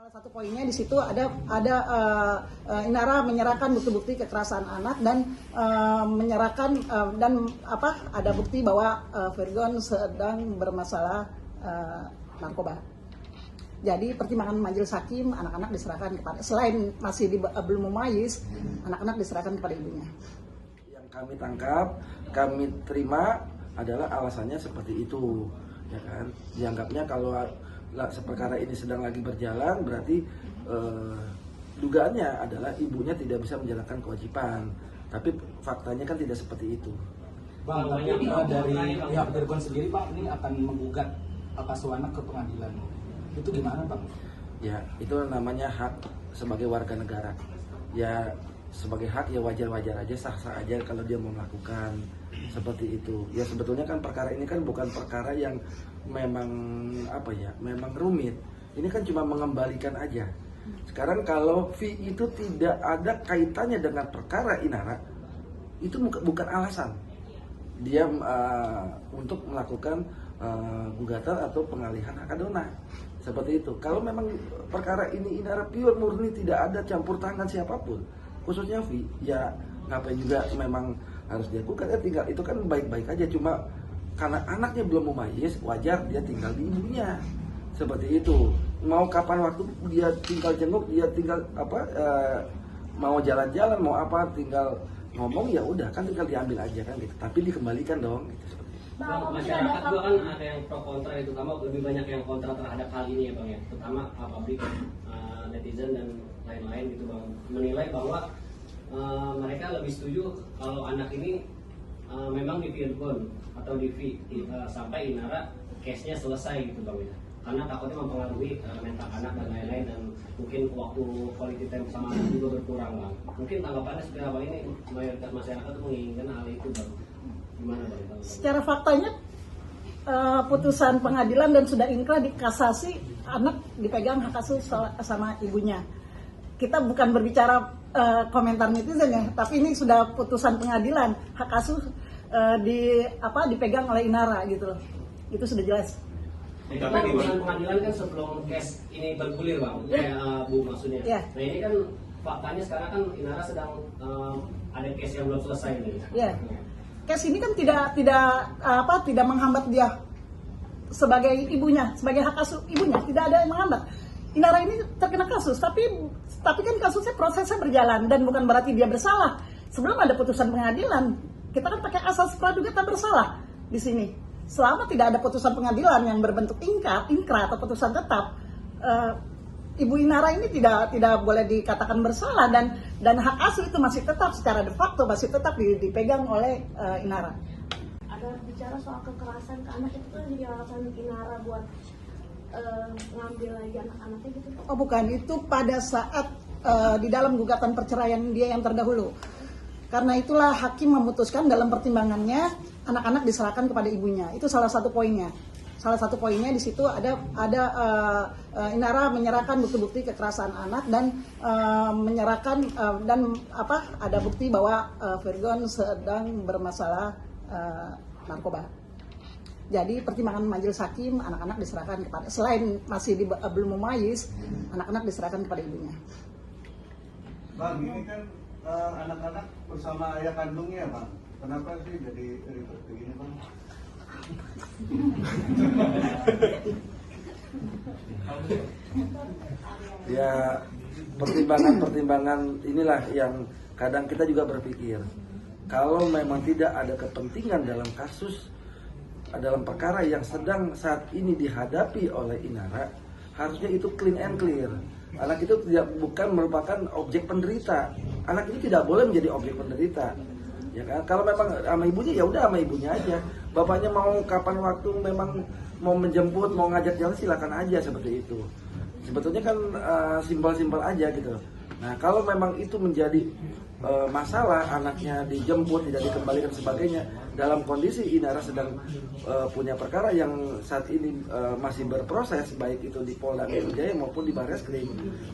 Salah satu poinnya di situ ada Inara menyerahkan bukti-bukti kekerasan anak dan menyerahkan ada bukti bahwa Virgon sedang bermasalah narkoba. Jadi pertimbangan majelis hakim, anak-anak diserahkan kepada, selain masih belum memayis, anak-anak diserahkan kepada ibunya. Yang kami tangkap, kami terima adalah alasannya seperti itu, ya kan? Dianggapnya kalau perkara ini sedang lagi berjalan, berarti dugaannya adalah ibunya tidak bisa menjalankan kewajiban. Tapi faktanya kan tidak seperti itu. Bang, tapi dari pihak Virgon sendiri, Bang, ini akan menggugat Kasuanak ke pengadilan. Itu gimana, Bang? Ya, itu namanya hak sebagai warga negara. Ya, sebagai hak ya wajar-wajar aja, sah-sah aja kalau dia mau melakukan seperti itu. Ya sebetulnya kan perkara ini kan bukan perkara yang memang memang rumit. Ini kan cuma mengembalikan aja. Sekarang kalau fee itu tidak ada kaitannya dengan perkara Inara, itu bukan alasan dia untuk melakukan gugatan atau pengalihan hak adona. Seperti itu. Kalau memang perkara ini Inara pure murni tidak ada campur tangan siapapun, khususnya fee, ya ngapain juga memang harus dia gugat, ya tinggal itu kan baik-baik aja, cuma karena anaknya belum memayis, wajar dia tinggal di ibunya. Seperti itu. Mau kapan waktu dia tinggal jenguk, dia tinggal mau jalan-jalan, mau apa tinggal ngomong, ya udah kan tinggal diambil aja kan gitu. Tapi dikembalikan dong gitu. Bang, masyarakat juga kan ada yang pro kontra itu, kamu lebih banyak yang kontra terhadap hal ini ya Bang ya, terutama publik, netizen dan lain-lain gitu Bang, menilai bahwa mereka lebih setuju kalau anak ini memang di Virgon atau di sampai Inara case-nya selesai gitu Bang ya, karena takutnya mempengaruhi mental anak dan lain-lain, dan mungkin waktu quality time sama anak juga berkurang Bang. Mungkin tanggapannya seperti apa, ini mayoritas masyarakat tuh menginginkan hal itu Bang. Gimana Bang? Secara faktanya putusan pengadilan dan sudah inkrah di kasasi, anak dipegang hak asuh sama ibunya. Kita bukan berbicara komentar netizen ya, tapi ini sudah putusan pengadilan, hak asuh dipegang oleh Inara gitu loh. Itu sudah jelas. Tapi putusan pengadilan kan sebelum case ini bergulir Bang, Bu maksudnya. Yeah. Nah ini kan faktanya sekarang kan Inara sedang ada case yang belum selesai nih. Yeah. Case ini kan tidak menghambat dia sebagai ibunya, sebagai hak asuh ibunya, tidak ada yang menghambat. Inara ini terkena kasus, tapi kan kasusnya prosesnya berjalan dan bukan berarti dia bersalah. Sebelum ada putusan pengadilan, kita kan pakai asas praduga tak bersalah di sini. Selama tidak ada putusan pengadilan yang berbentuk inkrah atau putusan tetap, Ibu Inara ini tidak boleh dikatakan bersalah, dan hak asuh itu masih tetap secara de facto masih tetap dipegang oleh Inara. Ada bicara soal kekerasan ke anak, itu kan jadi alasan Inara buat ngambil lagi anak-anaknya gitu? Oh bukan, itu pada saat di dalam gugatan perceraian dia yang terdahulu. Karena itulah hakim memutuskan dalam pertimbangannya anak-anak diserahkan kepada ibunya. Itu salah satu poinnya. Salah satu poinnya di situ ada Inara menyerahkan bukti-bukti kekerasan anak dan menyerahkan ada bukti bahwa Virgon sedang bermasalah narkoba. Jadi pertimbangan majelis hakim, anak-anak diserahkan kepada, selain masih belum memayis, anak-anak diserahkan kepada ibunya. Bang, ini kan anak-anak bersama ayah kandungnya Bang. Kenapa sih jadi ribet begini Bang? Ya pertimbangan inilah yang kadang kita juga berpikir, kalau memang tidak ada kepentingan dalam dalam perkara yang sedang saat ini dihadapi oleh Inara, harusnya itu clean and clear. Anak itu bukan merupakan objek penderita. Anak itu tidak boleh menjadi objek penderita. Ya kan? Kalau memang sama ibunya, ya udah sama ibunya aja. Bapaknya mau kapan waktu memang mau menjemput, mau ngajak jalan, silakan aja seperti itu. Sebetulnya kan simpel-simpel aja gitu. Nah, kalau memang itu menjadi masalah, anaknya dijemput, tidak dikembalikan sebagainya, dalam kondisi Inara sedang punya perkara yang saat ini masih berproses, baik itu di Polda Metro Jaya maupun di Barreskrim.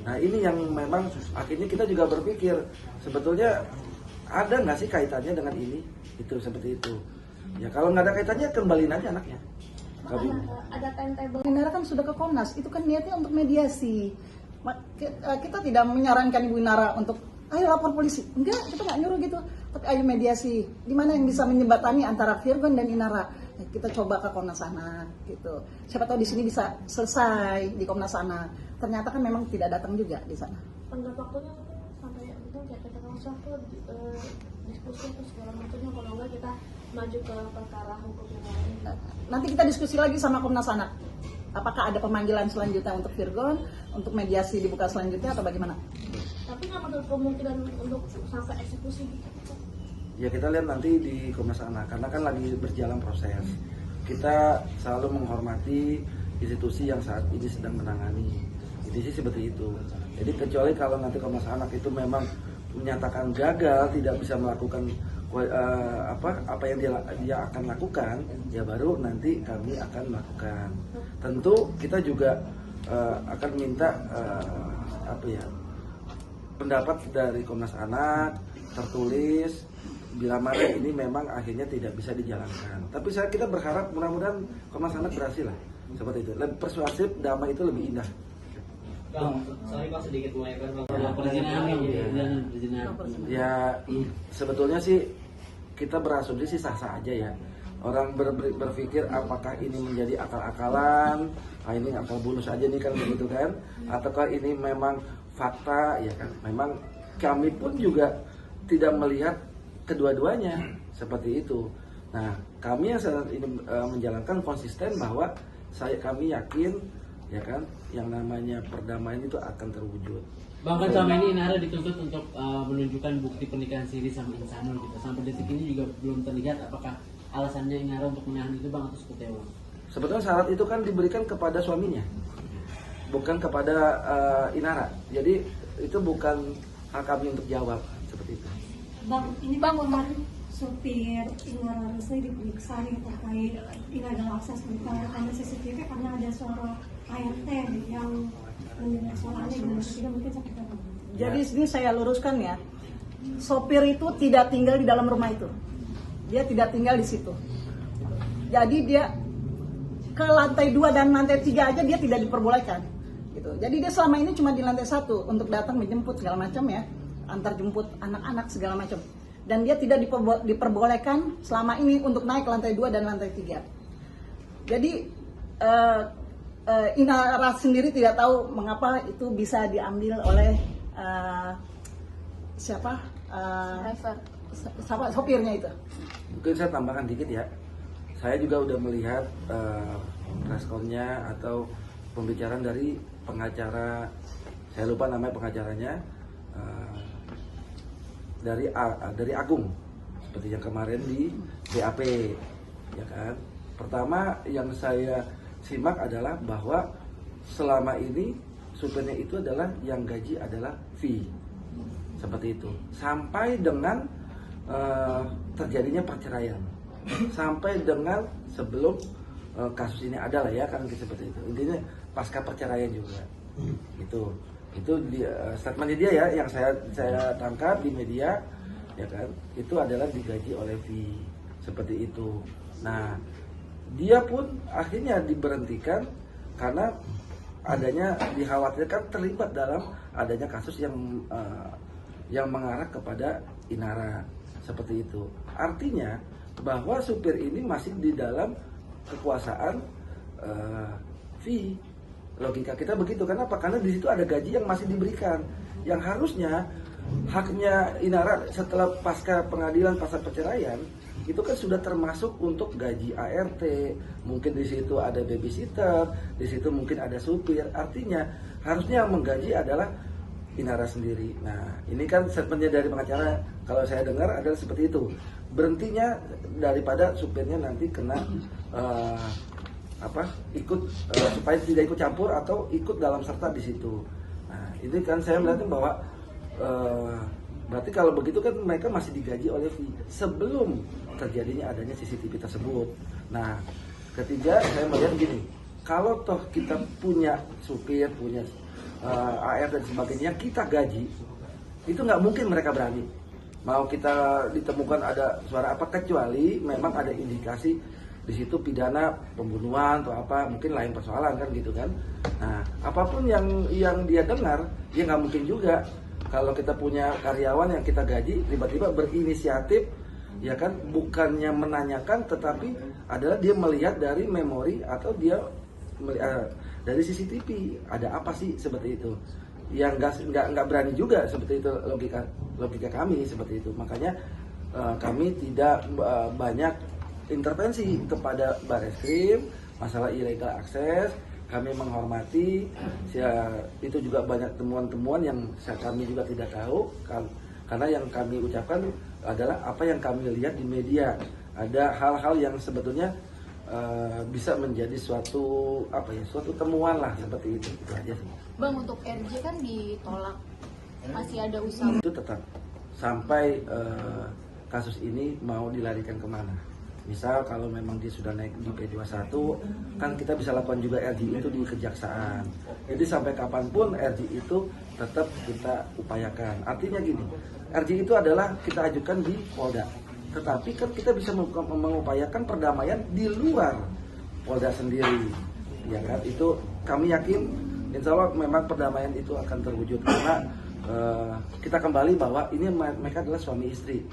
Nah, ini yang memang akhirnya kita juga berpikir, sebetulnya ada nggak sih kaitannya dengan ini? Itu seperti itu. Ya kalau nggak ada kaitannya, kembaliin aja anaknya. Ada timetable. Inara kan sudah ke Komnas, itu kan niatnya untuk mediasi. Kita tidak menyarankan Ibu Inara untuk ayo lapor polisi. Enggak, kita nggak nyuruh gitu. Tapi ayo mediasi. Di mana yang bisa menjembatani antara Virgon dan Inara? Ya, kita coba ke Komnas Anak gitu. Siapa tahu di sini bisa selesai di Komnas Anak. Ternyata kan memang tidak datang juga di sana. Tenggat waktunya mungkin sampai itu kayak kita langsung ke diskusi atau segala macamnya, kalau enggak kita maju ke perkara hukum yang lain. Nanti kita diskusi lagi sama Komnas Anak. Apakah ada pemanggilan selanjutnya untuk Virgon, untuk mediasi dibuka selanjutnya atau bagaimana? Tapi nggak menutup kemungkinan untuk sampai eksekusi gitu. Ya kita lihat nanti di Komnas Anak, karena kan lagi berjalan proses. Kita selalu menghormati institusi yang saat ini sedang menangani. Ini sih seperti itu. Jadi kecuali kalau nanti Komnas Anak itu memang menyatakan gagal, tidak bisa melakukan apa yang dia akan lakukan, ya baru nanti kami akan melakukan. Tentu kita juga akan minta pendapat dari Komnas Anak tertulis bila mana ini memang akhirnya tidak bisa dijalankan. Tapi kita berharap mudah-mudahan Komnas Anak berhasil lah seperti itu. Lebih persuasif, damai itu lebih indah. Bang, sorry Bang sedikit melebar Bang. Ya sebetulnya sih kita berasumsi sih sah-sah aja ya. Orang berpikir apakah ini menjadi akal-akalan, ini akal bulus aja nih kan begitu kan, ataukah ini memang fakta ya kan. Memang kami pun juga tidak melihat kedua-duanya seperti itu. Nah kami yang saat ini menjalankan konsisten bahwa kami yakin ya kan yang namanya perdamaian itu akan terwujud. Bang, kan selama ini Inara dituntut untuk menunjukkan bukti pernikahan siri sama Insanul gitu. Sampai detik ini juga belum terlihat apakah alasannya Inara untuk menahan itu Bang atau seperti apa? Sebetulnya syarat itu kan diberikan kepada suaminya, bukan kepada Inara. Jadi itu bukan hak kami untuk jawab seperti itu. Bang, ini Bang kemarin supir Inara Rusli diperiksa nih terkait tidak ada akses rekaman CCTV karena ada suara ART yang mendengar suaranya tidak mungkin seperti apa. Jadi sini saya luruskan ya, sopir itu tidak tinggal di dalam rumah itu, dia tidak tinggal di situ. Jadi dia ke lantai 2 dan lantai 3 aja dia tidak diperbolehkan. Gitu. Jadi dia selama ini cuma di lantai 1 untuk datang menjemput segala macam ya, antar jemput anak-anak segala macam. Dan dia tidak diperbolehkan selama ini untuk naik ke lantai 2 dan lantai 3. Jadi Inara sendiri tidak tahu mengapa itu bisa diambil oleh siapa sopirnya itu. Mungkin saya tambahkan dikit ya. Saya juga udah melihat responnya atau pembicaraan dari pengacara, saya lupa namanya pengacaranya, dari Agung, seperti yang kemarin di BAP, ya kan. Pertama yang saya simak adalah bahwa selama ini supirnya itu adalah yang gaji adalah fee, seperti itu, sampai dengan terjadinya perceraian, sampai dengan sebelum kasus ini ada lah ya kan seperti itu. Intinya pasca perceraian juga, itu statementnya dia ya yang saya tangkap di media ya kan, itu adalah digaji oleh fee seperti itu. Nah dia pun akhirnya diberhentikan karena adanya dikhawatirkan terlibat dalam adanya kasus yang mengarah kepada Inara seperti itu. Artinya bahwa supir ini masih di dalam kekuasaan fee. Logika kita begitu. Kenapa? Karena di situ ada gaji yang masih diberikan, yang harusnya haknya Inara setelah pasca pengadilan, pasca perceraian itu kan sudah termasuk untuk gaji ART, mungkin di situ ada babysitter, di situ mungkin ada supir. Artinya harusnya yang menggaji adalah Inara sendiri. Nah ini kan statementnya dari pengacara, kalau saya dengar adalah seperti itu. Berhentinya daripada supirnya nanti kena ikut supaya tidak ikut campur atau ikut dalam serta di situ. Nah ini kan saya melihatnya bahwa berarti kalau begitu kan mereka masih digaji oleh fee sebelum terjadinya adanya CCTV tersebut. Nah ketiga saya melihat gini, kalau toh kita punya supir, punya AR dan sebagainya, kita gaji, itu nggak mungkin mereka berani. Mau kita ditemukan ada suara apa, kecuali memang ada indikasi di situ pidana pembunuhan atau apa, mungkin lain persoalan kan gitu kan. Nah, apapun yang dia dengar, dia nggak mungkin juga kalau kita punya karyawan yang kita gaji tiba-tiba berinisiatif, ya kan, bukannya menanyakan tetapi adalah dia melihat dari memori atau dia dari CCTV ada apa sih seperti itu. Yang nggak berani juga seperti itu, logika kami seperti itu. Makanya kami tidak banyak intervensi kepada Barreskrim masalah illegal akses. Kami menghormati, itu juga banyak temuan-temuan yang kami juga tidak tahu, karena yang kami ucapkan adalah apa yang kami lihat di media. Ada hal-hal yang sebetulnya bisa menjadi suatu temuan lah seperti itu aja sih. Bang, untuk RJ kan ditolak, masih ada usaha. Itu tetap sampai kasus ini mau dilarikan kemana. Misal kalau memang dia sudah naik di P21, kan kita bisa lakukan juga RJ itu di kejaksaan. Jadi sampai kapanpun RJ itu tetap kita upayakan. Artinya gini, RJ itu adalah kita ajukan di Polda. Tetapi kan kita bisa mengupayakan perdamaian di luar Polda sendiri. Ya kan, itu kami yakin insya Allah memang perdamaian itu akan terwujud. Karena kita kembali bahwa ini mereka adalah suami istri.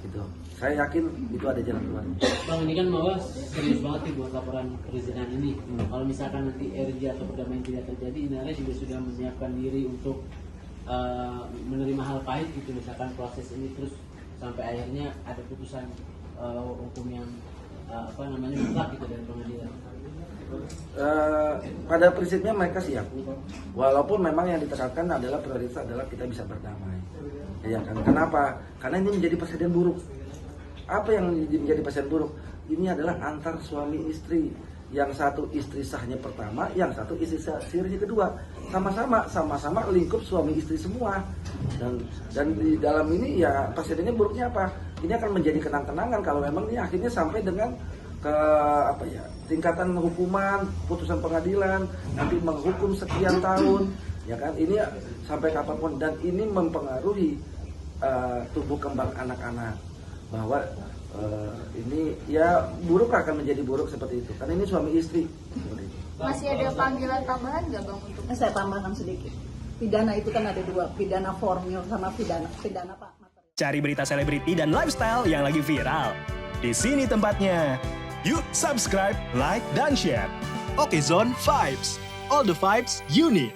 Gitu. Saya yakin itu ada jalan keluar. Bang, ini kan Mawar serius banget nih buat laporan perizinan ini. Kalau misalkan nanti RJ atau perdamaian tidak terjadi, Inara juga sudah menyiapkan diri untuk menerima hal pahit gitu, misalkan proses ini terus sampai akhirnya ada putusan hukum yang mutlak gitu dari pengadilan. Pada prinsipnya mereka siap, walaupun memang yang ditekankan adalah prioritas adalah kita bisa berdamai. Ya kan? Kenapa? Karena ini menjadi presiden buruk. Apa yang menjadi presiden buruk? Ini adalah antar suami istri. Yang satu istri sahnya pertama, yang satu istri sirnya kedua. Sama-sama lingkup suami istri semua. Dan di dalam ini ya presidennya buruknya apa? Ini akan menjadi kenang-kenangan kalau memang ini akhirnya sampai dengan ke tingkatan hukuman, putusan pengadilan, nanti menghukum sekian tahun, ya kan? Ini sampai kapanpun, dan ini mempengaruhi tumbuh kembang anak-anak, bahwa ini ya buruk akan menjadi buruk seperti itu, karena ini suami istri seperti itu. Masih ada panggilan tambahan nggak Bang untuk? Saya tambahkan sedikit. Pidana itu kan ada dua, pidana formil sama pidana Pak. Cari berita selebriti dan lifestyle yang lagi viral. Di sini tempatnya. Yuk subscribe, like, dan share. Oke Zone Vibes. All the vibes you need.